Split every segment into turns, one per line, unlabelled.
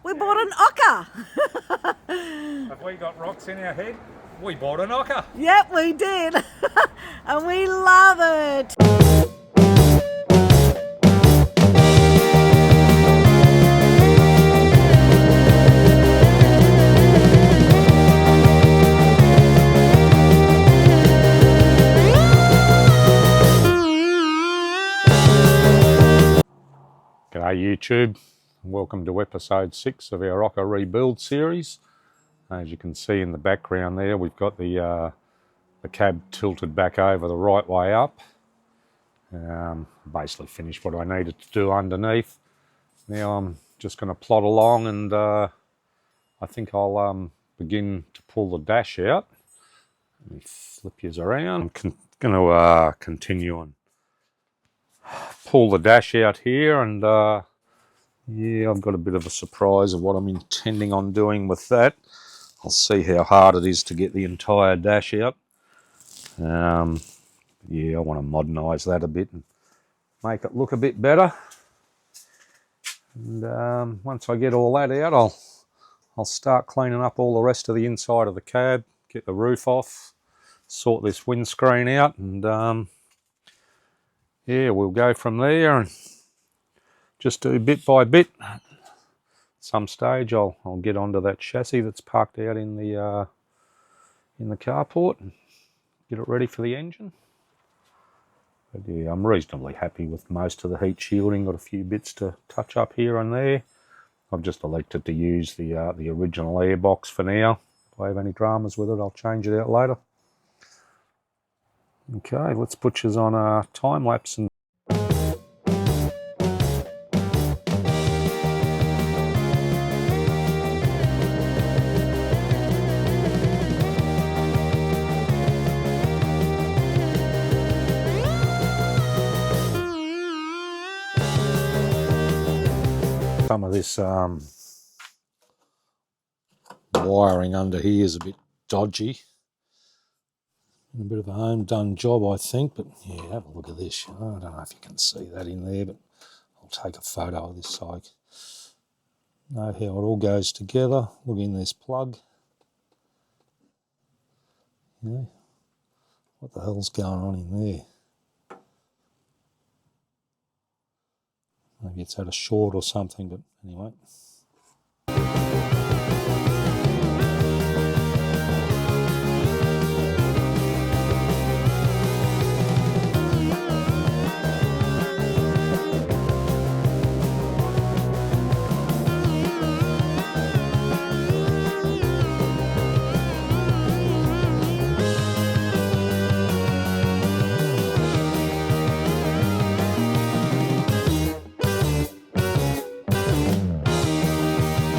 We bought an ocker.
Have we got rocks in our head? We bought an ocker.
Yep, we did. And we love it.
G'day YouTube, welcome to episode 6 of our ocker rebuild series. As you can see in the background there, we've got the cab tilted back over the right way up. Basically finished what I needed to do underneath. Now I'm just going to plod along and I think I'll begin to pull the dash out. Let me flip yous around. I'm going to continue and pull the dash out here, and yeah, I've got a bit of a surprise of what I'm intending on doing with that. I'll see how hard it is to get the entire dash out. Yeah, I want to modernise that a bit and make it look a bit better. And once I get all that out, I'll start cleaning up all the rest of the inside of the cab, get the roof off, sort this windscreen out, and yeah, we'll go from there and just do bit by bit. At some stage I'll get onto that chassis that's parked out in the carport and get it ready for the engine. But yeah, I'm reasonably happy with most of the heat shielding. Got a few bits to touch up here and there. I've just elected to use the original airbox for now. If I have any dramas with it, I'll change it out later. Okay, let's put you on a time lapse and some of this wiring under here is a bit dodgy. A bit of a home done job, I think, but yeah, have a look at this. I don't know if you can see that in there, but I'll take a photo of this so I know how it all goes together. Look in this plug. Yeah, what the hell's going on in there? Maybe it's had a short or something, but anyway.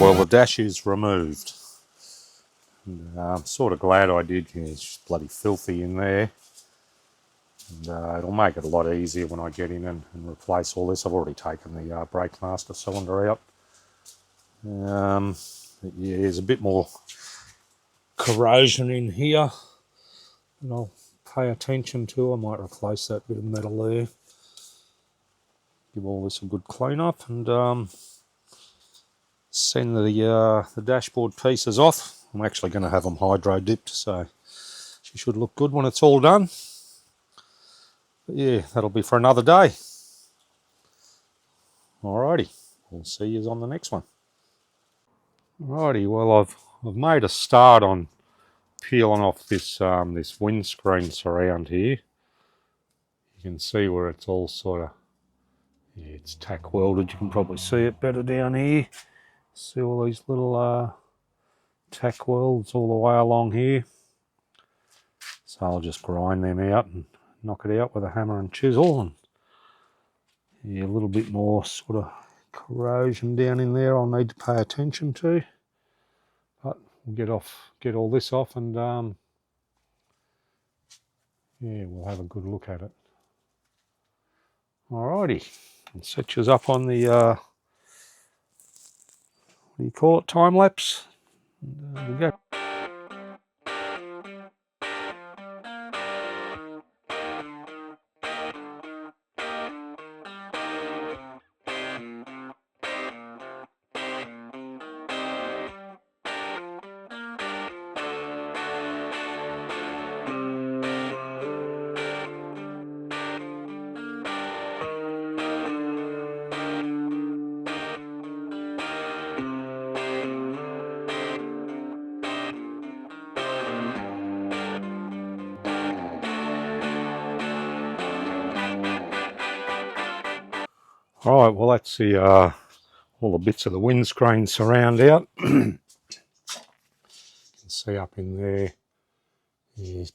Well, the dash is removed. And, I'm sort of glad I did. Yeah, it's just bloody filthy in there. And it'll make it a lot easier when I get in and replace all this. I've already taken the brake master cylinder out. But yeah, there's a bit more corrosion in here and I'll pay attention to. I might replace that bit of metal there. Give all this a good clean up and send the dashboard pieces off. I'm actually going to have them hydro dipped, so she should look good when it's all done. But yeah, that'll be for another day. Alrighty, we'll see you on the next one. Alrighty, well I've made a start on peeling off this this windscreen surround here. You can see where it's all sort of, yeah, it's tack welded. You can probably see it better down here. See all these little tack welds all the way along here. So I'll just grind them out and knock it out with a hammer and chisel. And yeah, a little bit more sort of corrosion down in there I'll need to pay attention to. But we'll get all this off and yeah, we'll have a good look at it. Alrighty, I'll set you up on the what do you call it, time lapse. And, we'll go. Right, well that's the all the bits of the windscreen surround out. You can see up in there, there's a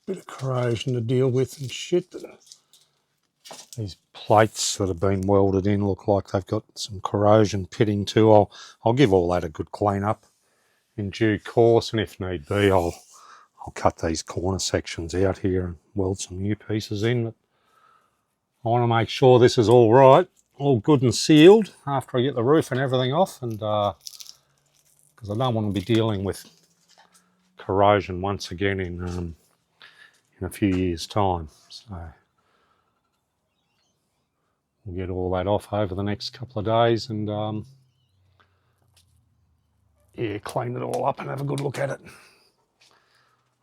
bit of corrosion to deal with and shit. But these plates that have been welded in look like they've got some corrosion pitting too. I'll give all that a good clean up in due course, and if need be, I'll cut these corner sections out here and weld some new pieces in. But I want to make sure this is all right, all good and sealed after I get the roof and everything off, and because I don't want to be dealing with corrosion once again in a few years' time. So we'll get all that off over the next couple of days and yeah, clean it all up and have a good look at it.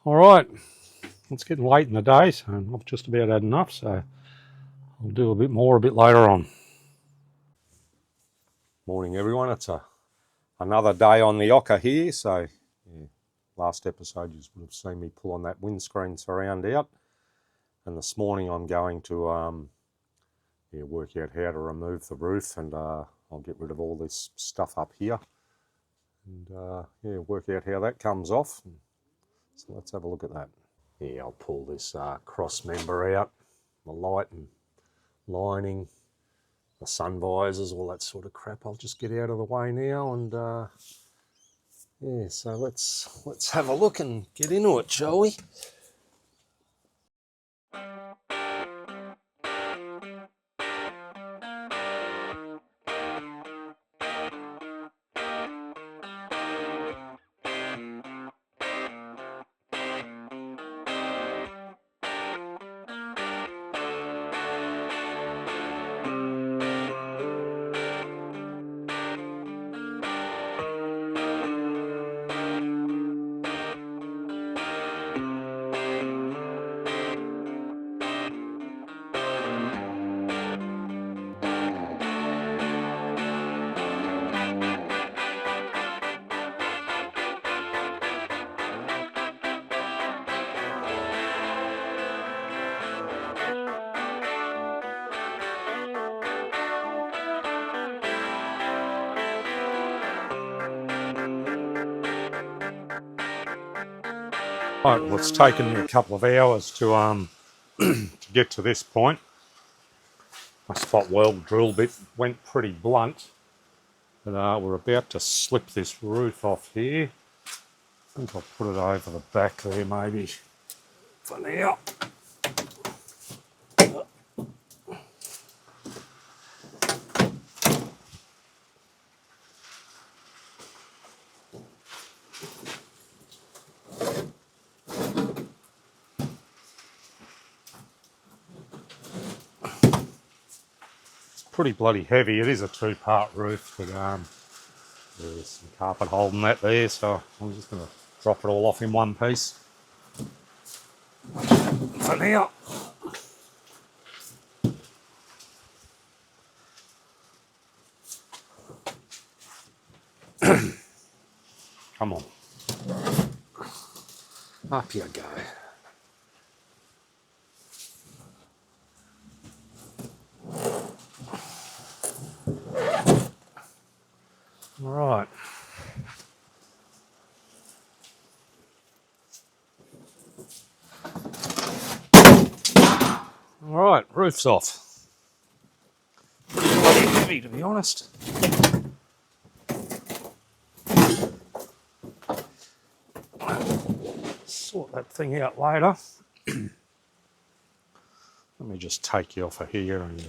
All right, it's getting late in the day, so I've just about had enough, so I'll do a bit more a bit later on. Morning everyone, it's another day on the Ocker here, so yeah, last episode you would have seen me pull on that windscreen surround out, and this morning I'm going to yeah, work out how to remove the roof, and I'll get rid of all this stuff up here and yeah, work out how that comes off. So let's have a look at that. Yeah, I'll pull this cross member out, the light and lining, the sun visors, all that sort of crap. I'll just get out of the way now, and yeah, so let's have a look and get into it, shall we? Right, well, it's taken me a couple of hours to to get to this point. My spot weld drill bit went pretty blunt, but we're about to slip this roof off here. I think I'll put it over the back there maybe for now. Pretty bloody heavy. It is a two-part roof, but there's some carpet holding that there, so I'm just going to drop it all off in one piece for now. Come on, up you go. All right. All right, roof's off. Pretty bloody heavy, to be honest. Sort that thing out later. Let me just take you off of here and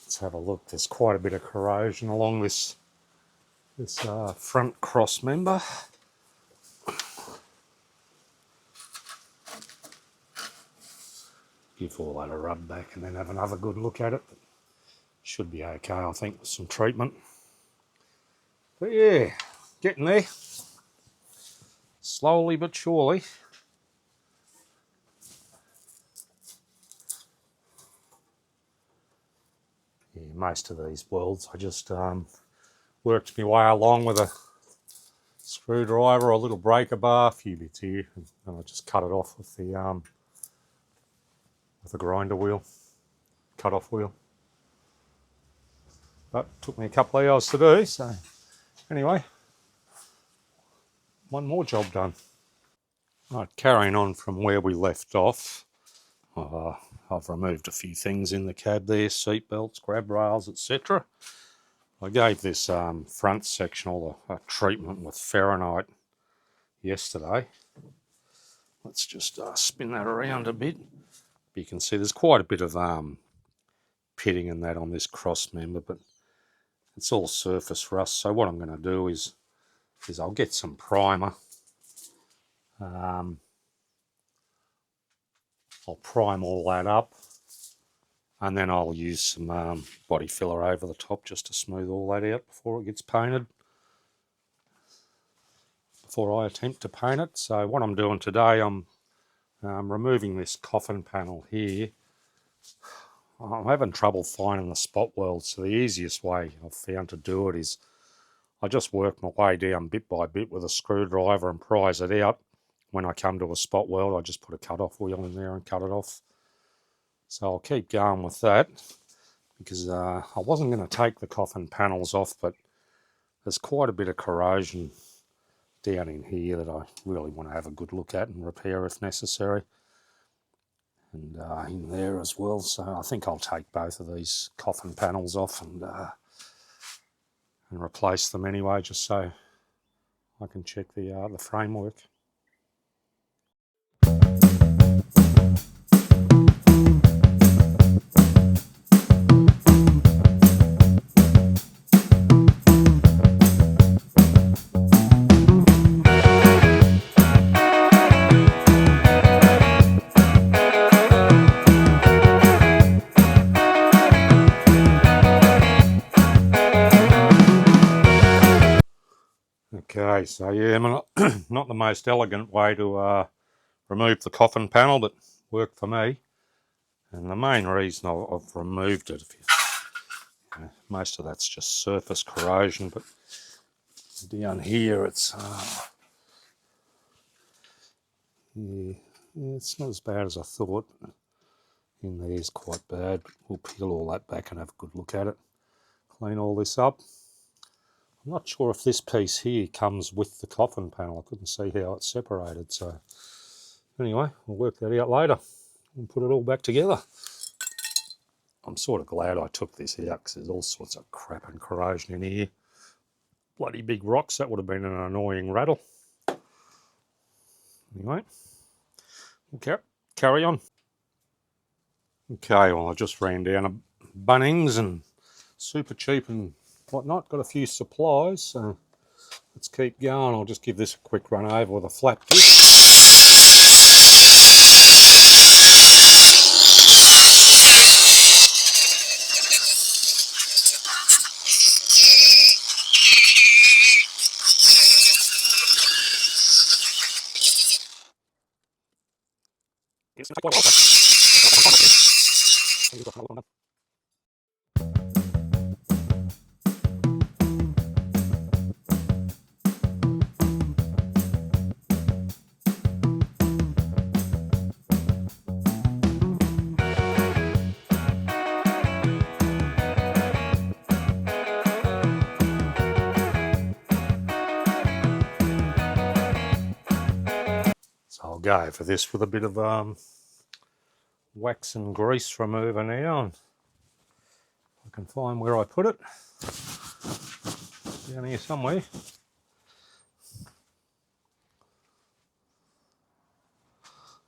let's have a look. There's quite a bit of corrosion along this front cross member. Give all that a rub back and then have another good look at it. But should be okay, I think, with some treatment. But yeah, getting there. Slowly but surely. Yeah, most of these welds I just worked my way along with a screwdriver or a little breaker bar, a few bits here, and I just cut it off with the grinder wheel, cut off wheel. but it took me a couple of hours to do. So anyway, one more job done. Right, carrying on from where we left off, I've removed a few things in the cab there, seat belts, grab rails, etc. I gave this front section all a treatment with Fahrenheit yesterday. Let's just spin that around a bit. You can see there's quite a bit of pitting and that on this cross member, but it's all surface rust. So what I'm going to do is I'll get some primer. I'll prime all that up, and then I'll use some body filler over the top just to smooth all that out before it gets painted, before I attempt to paint it. So what I'm doing today, I'm removing this coffin panel here. I'm having trouble finding the spot weld, so the easiest way I've found to do it is I just work my way down bit by bit with a screwdriver and prise it out. When I come to a spot weld, I just put a cut-off wheel in there and cut it off. So I'll keep going with that, because I wasn't going to take the coffin panels off, but there's quite a bit of corrosion down in here that I really want to have a good look at and repair if necessary. And in there as well, so I think I'll take both of these coffin panels off and replace them anyway, just so I can check the framework. Okay, so yeah, not the most elegant way to remove the coffin panel, but worked for me. And the main reason I've removed it, most of that's just surface corrosion, but down here it's yeah, it's not as bad as I thought. In there is quite bad, but we'll peel all that back and have a good look at it. Clean all this up. I'm not sure if this piece here comes with the coffin panel. I couldn't see how it's separated. So anyway, we'll work that out later and put it all back together. I'm sort of glad I took this out because there's all sorts of crap and corrosion in here. Bloody big rocks, that would have been an annoying rattle. Anyway, we'll carry on. Okay, well I just ran down a Bunnings and super cheap and whatnot, got a few supplies, so let's keep going. I'll just give this a quick run over with a flat disc. So I'll go for this with a bit of wax and grease remover now, and I can find where I put it. Down here somewhere.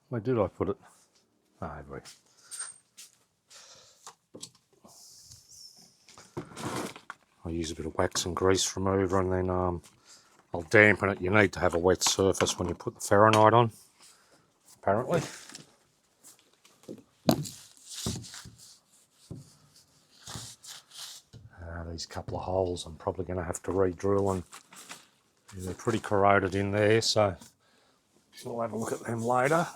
Where did I put it? Ah, over here. I'll use a bit of wax and grease remover, and then I'll dampen it. You need to have a wet surface when you put the Fahrenheit on, apparently. These couple of holes I'm probably going to have to re-drill, and they're pretty corroded in there, so we'll have a look at them later.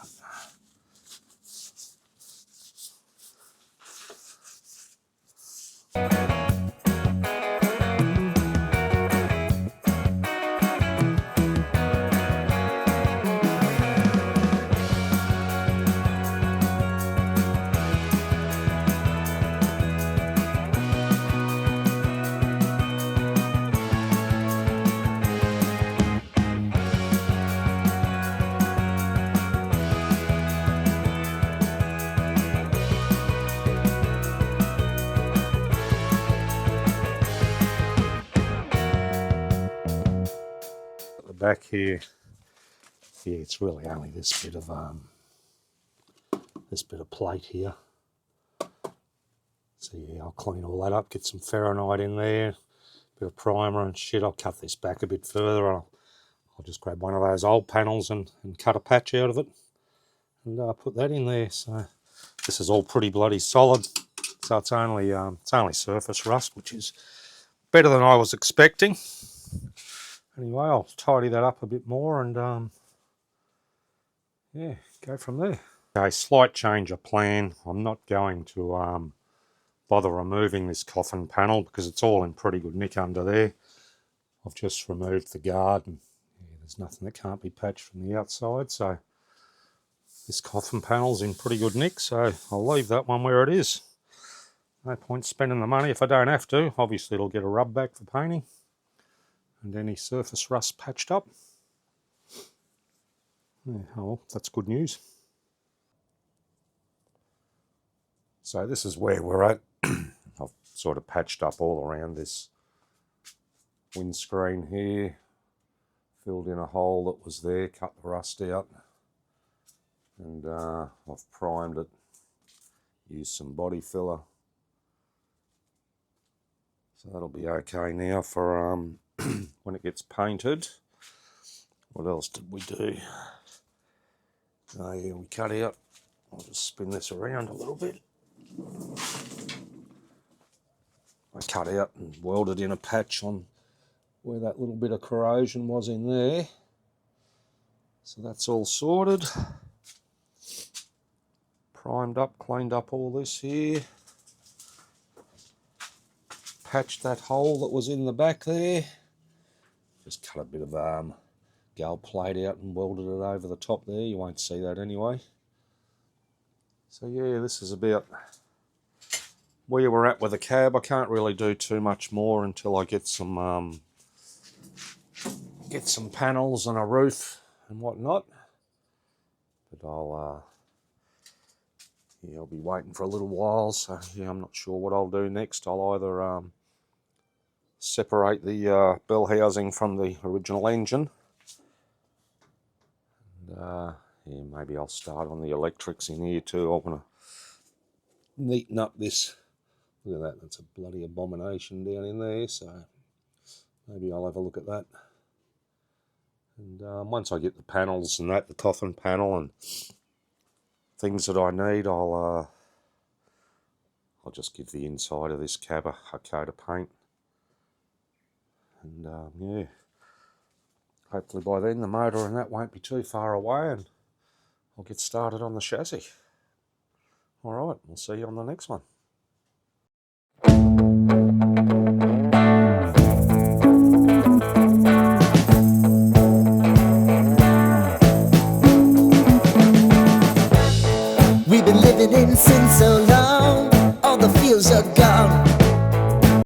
the back here, yeah, it's really only this bit of plate here. So yeah, I'll clean all that up, get some Fahrenheit in there, bit of primer and shit. I'll cut this back a bit further. I'll just grab one of those old panels and cut a patch out of it and put that in there. So this is all pretty bloody solid. So it's only surface rust, which is better than I was expecting. Anyway, I'll tidy that up a bit more and yeah, go from there. Okay, slight change of plan. I'm not going to bother removing this coffin panel because it's all in pretty good nick under there. I've just removed the guard and yeah, there's nothing that can't be patched from the outside, so this coffin panel's in pretty good nick, so I'll leave that one where it is. No point spending the money if I don't have to. Obviously it'll get a rub back for painting and any surface rust patched up. Yeah, oh well, that's good news. So this is where we're at. I've sort of patched up all around this windscreen here, filled in a hole that was there, cut the rust out, and I've primed it, used some body filler. So that'll be okay now for when it gets painted. What else did we do? Oh yeah, we cut out, I'll just spin this around a little bit. I cut out and welded in a patch on where that little bit of corrosion was in there. So that's all sorted. Primed up, cleaned up all this here. Patched that hole that was in the back there. Just cut a bit of gold plate out and welded it over the top there. You won't see that anyway. So yeah, this is about where we're at with the cab. I can't really do too much more until I get some panels and a roof and whatnot. But I'll be waiting for a little while. So yeah, I'm not sure what I'll do next. I'll either separate the bell housing from the original engine, and yeah, maybe I'll start on the electrics in here too. I want to neaten up this. Look at that, that's a bloody abomination down in there, so maybe I'll have a look at that. And once I get the panels and that, the coffin panel and things that I need, I'll just give the inside of this cab a coat of paint. And yeah, hopefully by then the motor and that won't be too far away and I'll get started on the chassis. Alright, we'll see you on the next one.
We've been living in sin so long.